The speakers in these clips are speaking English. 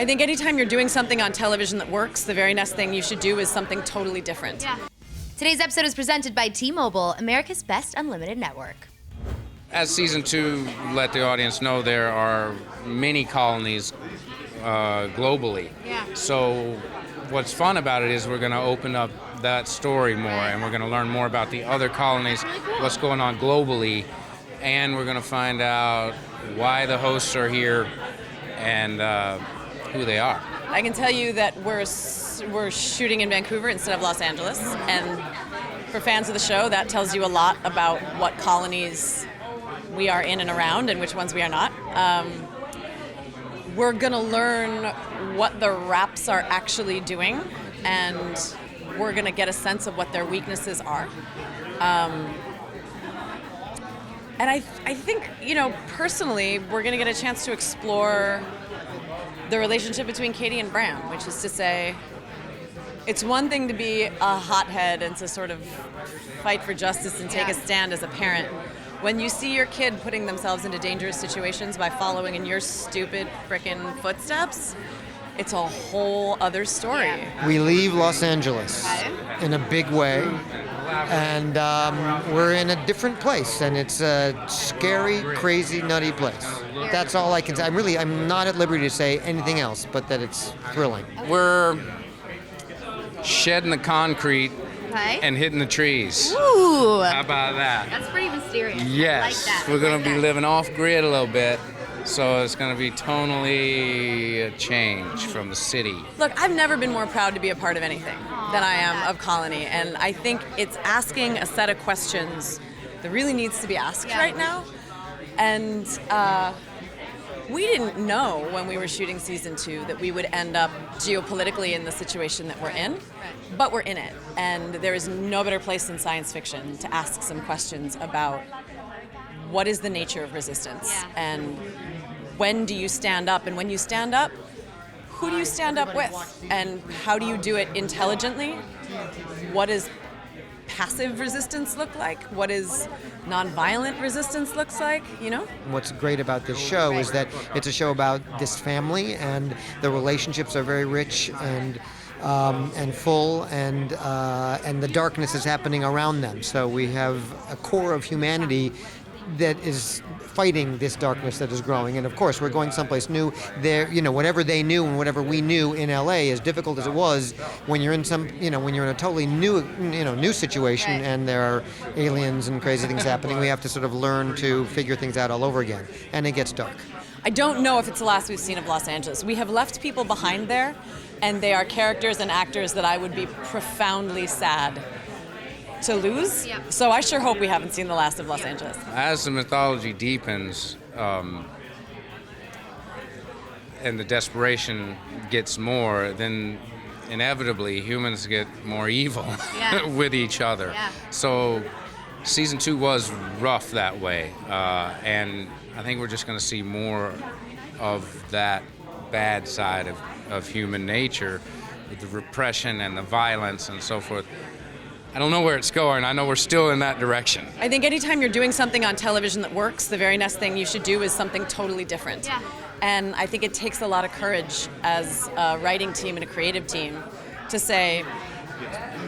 I think anytime you're doing something on television that works, the very next thing you should do is something totally different. Yeah. Today's episode is presented by T-Mobile, America's best unlimited network. As season 2 let the audience know, there are many colonies globally. Yeah. So what's fun about it is we're going to open up that story more, and we're going to learn more about the other colonies, what's going on globally, and we're going to find out why the hosts are here and who they are. I can tell you that we're shooting in Vancouver instead of Los Angeles, and for fans of the show, that tells you a lot about what colonies we are in and around and which ones we are not. We're gonna learn what the Raps are actually doing, and we're gonna get a sense of what their weaknesses are. And I think, personally, we're gonna get a chance to explore the relationship between Katie and Bram, which is to say, it's one thing to be a hothead and to sort of fight for justice and take a stand as a parent. When you see your kid putting themselves into dangerous situations by following in your stupid frickin' footsteps, it's a whole other story. Yeah. We leave Los Angeles in a big way, and we're in a different place, and it's a scary, crazy, nutty place. That's all I can say. I'm not at liberty to say anything else, but that it's thrilling. We're shedding the concrete Okay. and hitting the trees. Ooh, How about that? that's pretty mysterious. Yes, I like that. we're going I like to be that. living off-grid a little bit, so it's going to be tonally a change from the city. Look, I've never been more proud to be a part of anything than I am of Colony, and I think it's asking a set of questions that really needs to be asked right now. And we didn't know when we were shooting season 2 that we would end up geopolitically in the situation that we're in, but we're in it. And there is no better place than science fiction to ask some questions about what is the nature of resistance, and when do you stand up, and when you stand up, who do you stand up with, and how do you do it intelligently? What does passive resistance look like? What is nonviolent resistance looks like, What's great about this show is that it's a show about this family, and the relationships are very rich and full, and the darkness is happening around them. So we have a core of humanity that is fighting this darkness that is growing. And of course, we're going someplace new. There, whatever they knew and whatever we knew in LA, as difficult as it was, when you're in when you're in a totally new situation, and there are aliens and crazy things happening, we have to sort of learn to figure things out all over again. And it gets dark. I don't know if it's the last we've seen of Los Angeles. We have left people behind there, and they are characters and actors that I would be profoundly sad to lose. Yeah. So I sure hope we haven't seen the last of Los Angeles. As the mythology deepens and the desperation gets more, then inevitably humans get more evil with each other. Yeah. So season 2 was rough that way, and I think we're just going to see more of that bad side of human nature, with the repression and the violence and so forth. I don't know where it's going. I know we're still in that direction. I think anytime you're doing something on television that works, the very next thing you should do is something totally different. Yeah. And I think it takes a lot of courage as a writing team and a creative team to say,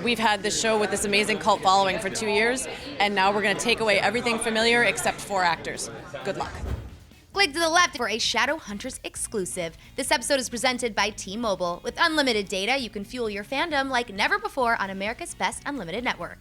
we've had this show with this amazing cult following for 2 years, and now we're going to take away everything familiar except 4 actors. Good luck. Click to the left for a Shadowhunters exclusive. This episode is presented by T-Mobile. With unlimited data, you can fuel your fandom like never before on America's best unlimited network.